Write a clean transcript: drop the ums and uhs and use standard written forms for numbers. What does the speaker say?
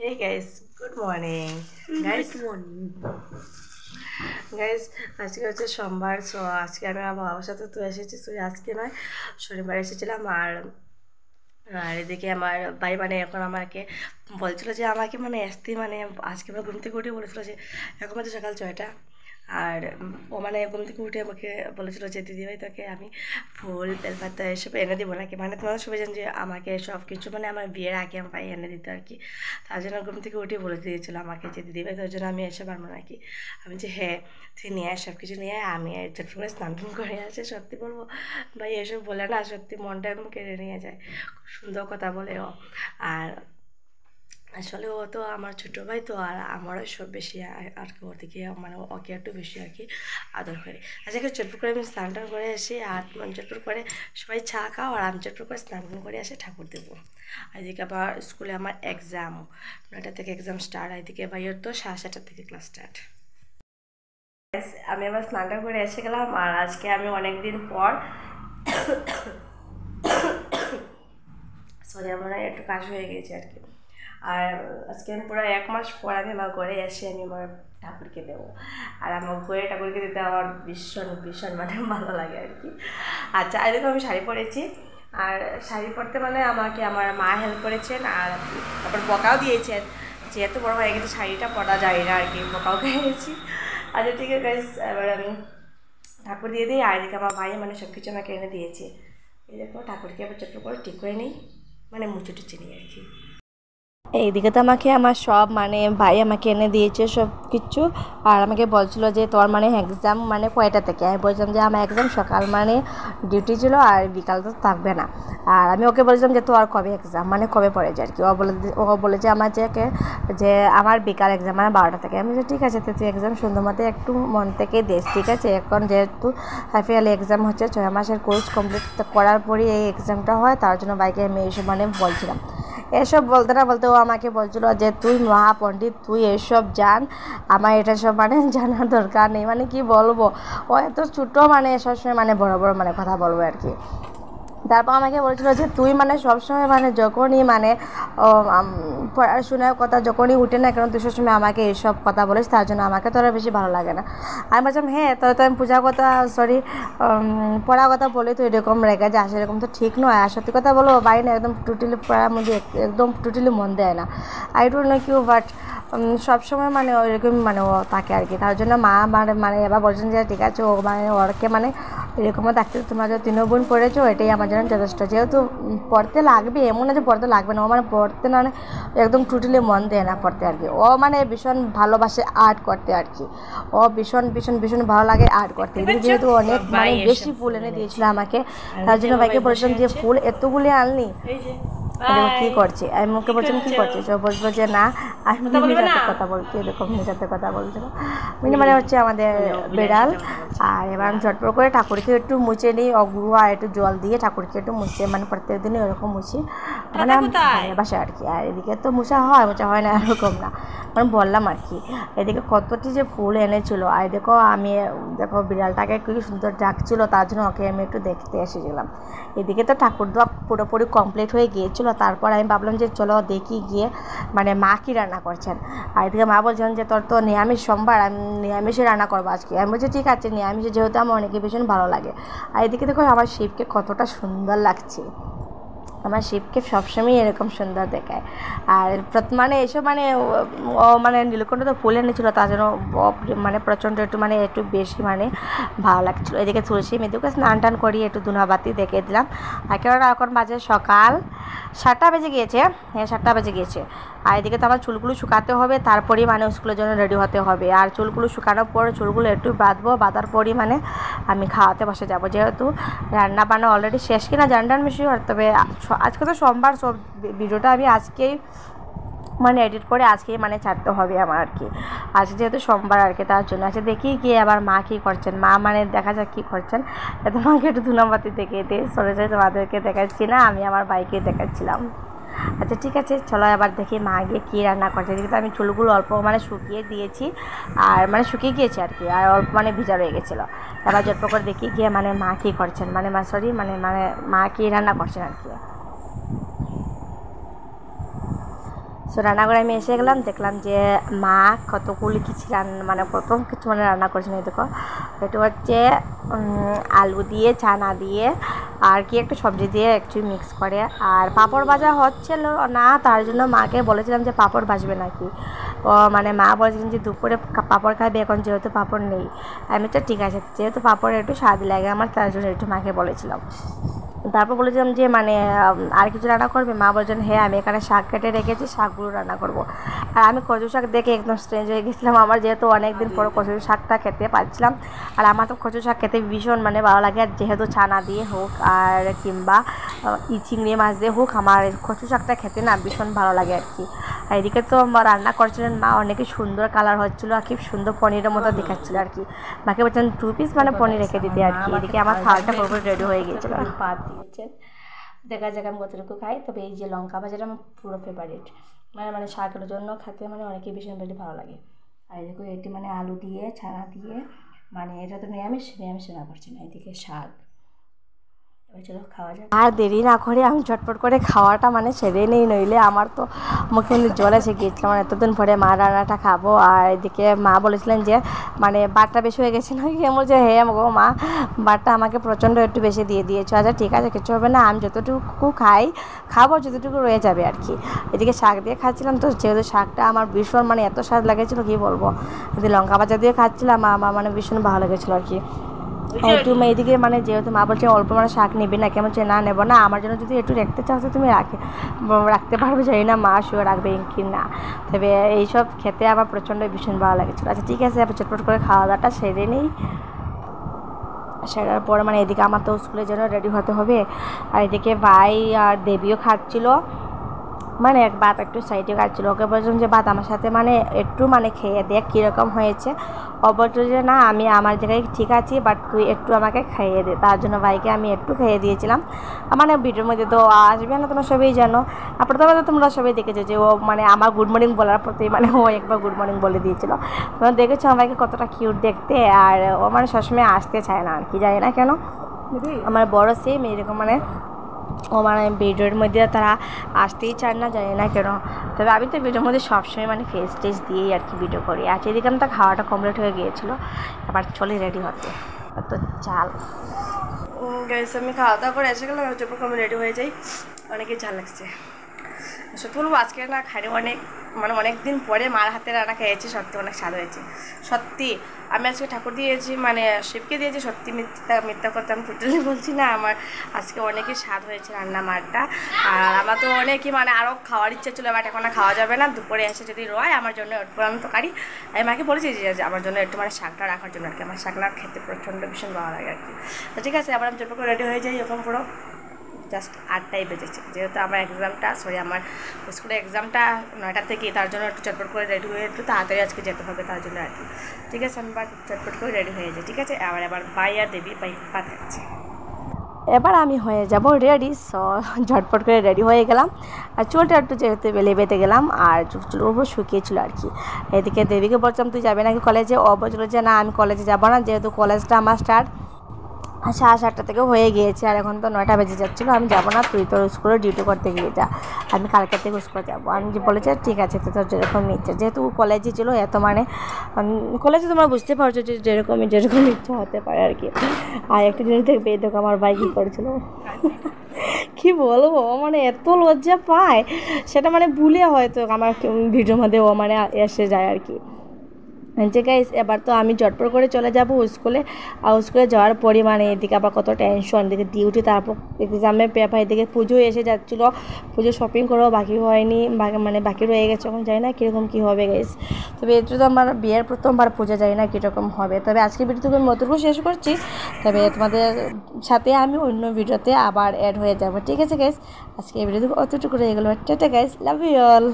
Hey guys, good morning. Guys, Good morning. guys, আজকে হচ্ছে সোমবার। সো আজকে আমি আমার বাবার সাথে তো এসেছি। সো আজকে নয়, শনিবার এসেছিলাম। আর আর এদিকে আমার ভাই মানে এখন আমাকে বলছিল যে আমাকে মানে আসতে মানে আজকে আমরা ঘুম থেকে উঠে বলেছিল যে এখন হচ্ছে সকাল 6টা। আর ও মানে ঘুম থেকে উঠে আমাকে বলেছিল যে দিদিভাই তোকে আমি ফুল বেলপাতা এসব এনে দিব নাকি, মানে তোমার সবাই জান যে আমাকে সব কিছু মানে আমার বিয়ের আগে আমার ভাই এনে দিত আর কি। তার জন্য ঘুম থেকে উঠে বলে দিয়েছিল আমাকে যে দিদিভাই তোর জন্য আমি এসে পারবো নাকি। আমি যে হ্যাঁ তুই নিয়ে আয়, সব কিছু নিয়ে আয়, আমি চট্টগ্রামে করে স্নান টান করে আসে। সত্যি বলবো ভাই এসব বলে না, সত্যি মনটা একদম কেড়ে নিয়ে যায়। খুব সুন্দর কথা বলে ও। আর আসলে ও তো আমার ছোটো ভাই, তো আর আমারও সব বেশি আর কি ওর থেকে মানে ওকে একটু বেশি আর কি আদর করে। আজকে চটপট করে আমি স্নান টান করে আসি, আর চটপট করে সবাই চা খাও আর আমি চটপট করে স্নান টান করে আসে ঠাকুর দেবো। আর এদিকে আবার স্কুলে আমার এক্সাম, 9টা থেকে এক্সাম স্টার্ট। আর এদিকে ভাইয়ের তো 7:30 থেকে ক্লাস স্টার্ট। আমি আবার স্নানটা করে এসে গেলাম। আর আজকে আমি অনেক দিন পর সরি আমার একটু কাজ হয়ে গেছে আর কি। আর আজকে আমি পুরো 1 মাস পর আমি আমার ঘরে এসে আমি আমার ঠাকুরকে দেবো। আর আমার ঘরে ঠাকুরকে দিতে আমার ভীষণ ভীষণ মানে ভালো লাগে আর কি। আচ্ছা এদিকে আমি শাড়ি পরেছি। আর শাড়ি পরতে মানে আমাকে আমার মা হেল্প করেছেন, আর তারপর বকাও দিয়েছেন। যেহেতু বড় হয়ে গেছে শাড়িটা পরা যায় না আর কি, বকাও খেয়েছি। আচ্ছা ঠিক আছে গাইস, এবার আমি ঠাকুর দিয়ে দিই। আর এদিকে আমার ভাই মানে সব কিছু আমাকে এনে দিয়েছে। এই দেখো ঠাকুরকে আবার ছোট্ট করে ঠিক করে নিই, মানে মুছে টুচে নিই আর কি। এইদিকে তো আমাকে আমার সব মানে ভাই আমাকে এনে দিয়েছে সব কিছু। আর আমাকে বলছিল যে তোর মানে এক্সাম মানে কয়টা থেকে, আমি বলছিলাম যে আমার এক্সাম সকাল মানে ডিউটি ছিল আর বিকাল তো থাকবে না। আর আমি ওকে বলছিলাম যে তোর কবে এক্সাম মানে কবে পড়ে যায় আর কি। ও বলেছে আমার যে আমার বিকাল এক্সাম মানে 12টা থেকে। আমি বলছি ঠিক আছে, তো তুই এক্সাম সুন্দর মতো একটু মন থেকে দিস, ঠিক আছে। এখন যেহেতু হাফ ইয়ারলি এক্সাম হচ্ছে, 6 মাসের কোর্স কমপ্লিট করার পরই এই এক্সামটা হয়, তার জন্য বাইকে আমি এইসব মানে বলছিলাম। এসব বলতে না বলতে ও আমাকে বলছিল যে তুই মহাপণ্ডিত, তুই এসব জান, আমার এটা সব মানে জানার দরকার নেই। মানে কি বলবো, ও এত ছোটো মানে সবসময় মানে বড় বড় মানে কথা বলবো আর কি। তারপর আমাকে বলেছিল যে তুই মানে সবসময় মানে যখনই মানে পড়াশোনার কথা যখনই উঠে না কেন তুই সবসময় আমাকে এইসব কথা বলিস, তার জন্য আমাকে তোরা বেশি ভালো লাগে না। আমি বলছিলাম হ্যাঁ তোরা তো আমি পূজার কথা পড়ার কথা বলে তো এরকম রেখে যাস, এরকম তো ঠিক নয়। আর সত্যি কথা বলো বাড়ি না একদম টোটালি পড়ার মধ্যে একদম টোটালি মন দেয় না। আই ডোন্ট নো কিউ, বাট সবসময় মানে ওইরকম মানে ও থাকে আর কি। তার জন্য মা মানে এবার বলছেন যে ঠিক আছে ও মানে ওরকে মানে এরকমও থাকতে, তোমরা যে 3 বোন পড়েছো এটাই আমার জন্য যথেষ্ট। যেহেতু পড়তে লাগবে এমন না যে পড়তে লাগবে না, ও মানে পড়তে না একদম টোটালি মন দেয় না পড়তে আর কি। ও মানে ভীষণ ভালোবাসে আর্ট করতে আর কি। ও ভীষণ ভীষণ ভীষণ ভালো লাগে আর্ট করতে। যেহেতু অনেক মানে বেশি ফুল এনে দিয়েছিল আমাকে, তার জন্য ভাইকে বলেছিলাম যে ফুল এতগুলি আনলি দেখো কী করছে। আমি ওকে বলছিলাম কী করছিস, ও বলছিল যে না আমি মিনির সাথে কথা বলছি, এরকম মিনির সাথে কথা বলছিল। মিনি মানে হচ্ছে আমাদের বেড়াল। আর এবার আমি ঝটপট করে ঠাকুরকে একটু মুছে নিই, অগুরু আর একটু জল দিয়ে ঠাকুরকে একটু মুছে মানে প্রত্যেক দিনই এরকম মুছি মানে বাসায় আর কি। আর এদিকে তো মোছা হয় না এরকম না, মানে বললাম আর কি। এদিকে কতটি যে ফুল এনেছিল। আর দেখো আমি দেখো বিড়ালটাকে খুবই সুন্দর ডাকছিল, তার জন্য ওকে আমি একটু দেখতে এসেছিলাম। এদিকে তো ঠাকুর দেওয়া পুরোপুরি কমপ্লিট হয়ে গিয়েছিলো। তারপর আমি ভাবলাম যে চলো দেখি গিয়ে মানে মা কী রান্না করছেন। আর এদিকে মা বলছেন যে তোর তো নিরামিষ সোমবার, আমি নিরামিষে রান্না করবো আজকে। আমি বলছি ঠিক আছে, নিরামিষে যেহেতু আমার অনেকে ভীষণ ভালো লাগে। আর এদিকে দেখো আমার শিবকে কতটা সুন্দর লাগছে, আমার শিবকে সবসময় এরকম সুন্দর দেখায়। আর মানে এসব মানে ও মানে নীলকণ্ঠ তো ফুল এনেছিলো, তার জন্য মানে প্রচণ্ড একটু মানে একটু বেশি মানে ভালো লাগছিলো। এদিকে তুলসী মেয়েদেরকে স্নান টান করিয়ে একটু ধূনাবাতি দেখে দিলাম। আর কেননা এখন বাজে সকাল 7টা বেজে গিয়েছে, হ্যাঁ 7টা বেজে গিয়েছে। আর এদিকে তো আমার চুলগুলো শুকাতে হবে, তারপরেই মানে স্কুলের জন্য রেডি হতে হবে। আর চুলগুলো শুকানোর পর চুলগুলো একটু বাঁধবো, বাঁধার পরই মানে আমি খাওয়াতে বসে যাব। যেহেতু রান্না বান্না অলরেডি শেষ কিনা জানটান বেশি, তবে আজকে তো সোমবার, সব ভিডিওটা আমি আজকেই মানে এডিট করে আজকেই মানে ছাড়তে হবে আমার আর কি। আজকে যেহেতু সোমবার আর কি, তার জন্য আজকে দেখি গিয়ে আবার মা কী করছেন, মা মানে দেখা যাক কী করছেন। তোমাকে একটু ধুনাবাতি দেখিয়ে দিয়ে সরে তোমাদেরকে দেখাচ্ছি না, আমি আমার বাইকে দেখাচ্ছিলাম। আচ্ছা ঠিক আছে চলো এবার দেখি মা গিয়ে কী রান্না করছে। যেহেতু আমি চুলগুলো অল্প মানে শুকিয়ে দিয়েছি, আর মানে শুকিয়ে গিয়েছে আর কি, আর অল্প মানে ভিজা রয়ে গেছিলো। এবার যত করে দেখি গিয়ে মানে মা কী করছেন, মানে মা সরি মানে মা কী রান্না করছেন আর কি। সো রান্না করে আমি এসে গেলাম, দেখলাম যে মা কতগুলি কিছু মানে প্রথম কিছু মানে রান্না করেছেন। এই দেখো এটা হচ্ছে আলু দিয়ে চানা দিয়ে আর কি একটা সবজি দিয়ে একটু মিক্স করে, আর পাঁপড় ভাজা হচ্ছিল না, তার জন্য মাকে বলেছিলাম যে পাঁপড় ভাজবে নাকি। ও মানে মা বলেছিলেন যে দুপুরে পাঁপড় খাবে, এখন যেহেতু পাঁপড় নেই। আমি তো ঠিক আছে, যেহেতু পাঁপড় একটু স্বাদ লাগে আমার, তার জন্য একটু মাকে বলেছিলাম। তারপর বলেছিলাম যে মানে আর কিছু রান্না করবে, মা বলছেন হ্যাঁ আমি এখানে শাক কেটে রেখেছি, শাকগুলো রান্না করব। আর আমি কচু শাক দেখে একদম স্ট্রেঞ্জ হয়ে গেছিলাম, আমার যেহেতু অনেক দিন পর কচু শাকটা খেতে পাচ্ছিলাম। আর আমার তো কচু শাক খেতে ভীষণ মানে ভালো লাগে, আর যেহেতু ছানা দিয়ে হোক আর কিংবা চিংড়ি মাছ দিয়ে হোক, আমার কচু শাকটা খেতে না ভীষণ ভালো লাগে আর কি। আর এদিকে তো রান্না করছিলেন মা, অনেকই সুন্দর কালার হচ্ছিলো আর খুব সুন্দর পনিরের মতো দেখাচ্ছিলো আর কি। মাকে বলছেন 2 পিস মানে পনির রেখে দিতে আর কি। এদিকে আমার খাওয়াটা পুরোপুরি রেডি হয়ে গিয়েছিলো। পাত দিয়েছেন, দেখা যাক আমি কতটুকু খাই। তবে এই যে লঙ্কা ভাজাটা আমার পুরো ফেভারিট, মানে শাকের জন্য খেতে মানে অনেকই ভীষণ বেশি ভালো লাগে। আর এদিকে এটি মানে আলু দিয়ে ছানা দিয়ে, মানে এটা তো নিরামিষ রান্না করছি না। এদিকে শাক, চলো খাওয়া যাক। আর দেরি না করে আমি ঝটপট করে খাওয়াটা মানে সেরে নেই, নইলে আমার তো মুখে কিন্তু জল এসে গিয়েছিল, মানে এতদিন পরে মা রান্নাটা খাবো। আর এদিকে মা বলেছিলেন যে মানে বাটটা বেশি হয়ে গেছে নাকি, বলছে হ্যাঁ গো মা বাটটা আমাকে প্রচণ্ড একটু বেশি দিয়ে দিয়েছো। আচ্ছা ঠিক আছে, কিছু হবে না, আমি যতটুকু খাবো যতটুকু রয়ে যাবে আর কি। এদিকে শাক দিয়ে খাচ্ছিলাম, তো যেহেতু শাকটা আমার ভীষণ মানে এত স্বাদ লেগেছিলো কী বলবো। এদিকে লঙ্কা ভাজা দিয়ে খাচ্ছিলাম, আমার মানে ভীষণ ভালো লেগেছিলো আর কি। একটু এইদিকে মানে যেহেতু মা বলছে অল্প মানে শাক নিবি না, কেমন না নেবো না, আমার জন্য যদি একটু রাখতে চাও তো তুমি রাখতে পারবে, জানি না মা শুয়ে রাখবে কি না। তবে এইসব খেতে আমার প্রচণ্ড ভীষণ ভালো লাগেছিলো। আচ্ছা ঠিক আছে, আবার চটপট করে খাওয়া দাওয়াটা সেরে নিই। সেরার পরে মানে এদিকে আমার তো স্কুলের জন্য রেডি হতে হবে। আর এদিকে ভাই আর দেবীও খাচ্ছিলো, মানে এক ভাত একটু সাইডে খাচ্ছিলো। ওকে বলছিলাম যে ভাত আমার সাথে মানে একটু মানে খেয়ে দেখ কীরকম হয়েছে। অবশ্য যে না আমি আমার জায়গায় ঠিক আছি, বাট তুই একটু আমাকে খাইয়ে দে। তার জন্য ভাইকে আমি একটু খাইয়ে দিয়েছিলাম। মানে ভিডিওর মধ্যে তো আসবে না, তোমরা সবাই জানো। আর প্রথমে তো তোমরা সবাই দেখেছো যে ও মানে আমার গুড মর্নিং বলার প্রতি মানে ও একবার গুড মর্নিং বলে দিয়েছিলো। তোমরা দেখেছো আমাকে কতটা কিউট দেখতে, আর ও মানে সবসময় আসতে চায় না আর কি, জানি না কেন। আমার বড় সেম এরকম মানে ও মানে ভিডিওর মধ্যে তারা আসতেই চায় না, জানি না কেন। তবে আমি তো ভিডিওর মধ্যে সবসময় মানে ফেস টেস দিয়েই আর কি ভিডিও করি। আর এদিকে তো খাওয়াটা কমপ্লিট হয়ে গিয়েছিলো, এবার চলে রেডি হতে। তো চাল গাইস আমি খাওয়া দাওয়া করে এসে গেলাম, যখন আমি রেডি হয়ে যাই, অনেকই ঝাল লাগছে। সত্যি বলবো আজকে না খাইনি অনেক দিন পরে মার হাতে রান্না খেয়েছি, সত্যি অনেক স্বাদ হয়েছে। সত্যি আমি আজকে ঠাকুর দিয়েছি মানে শিবকে দিয়েছি, সত্যি মিথ্যা করতে আমি টোটালি বলছি না, আমার আজকে অনেকই স্বাদ হয়েছে রান্না মারটা। আর আমার তো অনেকই মানে আরও খাওয়ার ইচ্ছে ছিল, বাট এখন খাওয়া যাবে না। দুপুরে এসে যদি রয় আমার জন্য একটু আমি তরকারি, আমি মাকে বলেছি যে আমার জন্য একটু মানে শাকটা রাখার জন্য আর কি। আমার শাকটা খেতে প্রচণ্ড ভীষণ ভালো লাগে আর কি। তো ঠিক আছে, আবার আমি যতটুকু রেডি হয়ে যাই, এরকম পুরো জাস্ট 8টাই বেজেছে, যেহেতু আমার আমার স্কুলের এক্সামটা 9টা থেকে, তার জন্য একটু চটপট করে রেডি হয়ে একটু তাড়াতাড়ি আজকে যেতে হবে, তার জন্য আর কি। ঠিক আছে, আমি চটপট করে রেডি হয়ে যাই। ঠিক আছে, আবার ভাই আর দেবী ভাত খাচ্ছে। এবার আমি হয়ে যাব রেডি। সো ঝটপট করে রেডি হয়ে গেলাম, আর চুলটা একটু যেহেতু বেঁধে গেলাম, আর চুলগুলো শুকিয়েছিল আর কি। এদিকে দেবীকে বলছিলাম তুই যাবে নাকি কলেজে, ও বলছিল যে না আমি কলেজে যাবো না, যেহেতু কলেজটা আমার স্টার্ট 7:30 থেকে হয়ে গিয়েছে, আর এখন তো 9টা বেজে যাচ্ছিলো, আমি যাবো না, তুই তোর স্কুলে ডিউটি করতে গিয়ে যা, আমি কালকে থেকে স্কুলে যাবো। আমি যে বলেছি ঠিক আছে, তো তোর যেরকম ইচ্ছা, যেহেতু কলেজে ছিল এত মানে কলেজে তোমরা বুঝতে পারছো যে যেরকম ইচ্ছা হতে পারে আর কি। আর একটা জিনিস দেখবে, এই দেখো আমার ভাই কী করেছিল, কী বলবো মানে এত লজ্জা পায়, সেটা মানে ভুলে হয়তো আমার ভিডিওর মধ্যে ও মানে এসে যায় আর কি। যে গাইস এবার তো আমি ঝটপট করে চলে যাব স্কুলে। আর স্কুলে যাওয়ার পরই মানে এদিকে আবার কত টেনশন, এদিকে ডিউটি, তারপর এক্সামের পেপার, এদিকে পুজো এসে যাচ্ছিলো, পুজো শপিং করেও বাকি হয়নি, মানে বাকি রয়ে গেছে, এখন জানি না কীরকম কী হবে গাইস। তবে এটা তো আমার বিয়ের প্রথমবার পুজো, জানি না কীরকম হবে। তবে আজকে ভিডিওটুকু আমি নতুন শেষ করছি, তবে তোমাদের সাথে আমি অন্য ভিডিওতে আবার অ্যাড হয়ে যাবো। ঠিক আছে গাইস, আজকে এই ভিডিওটুকু অতটুকু রয়ে গেলো। Tata guys, love you all.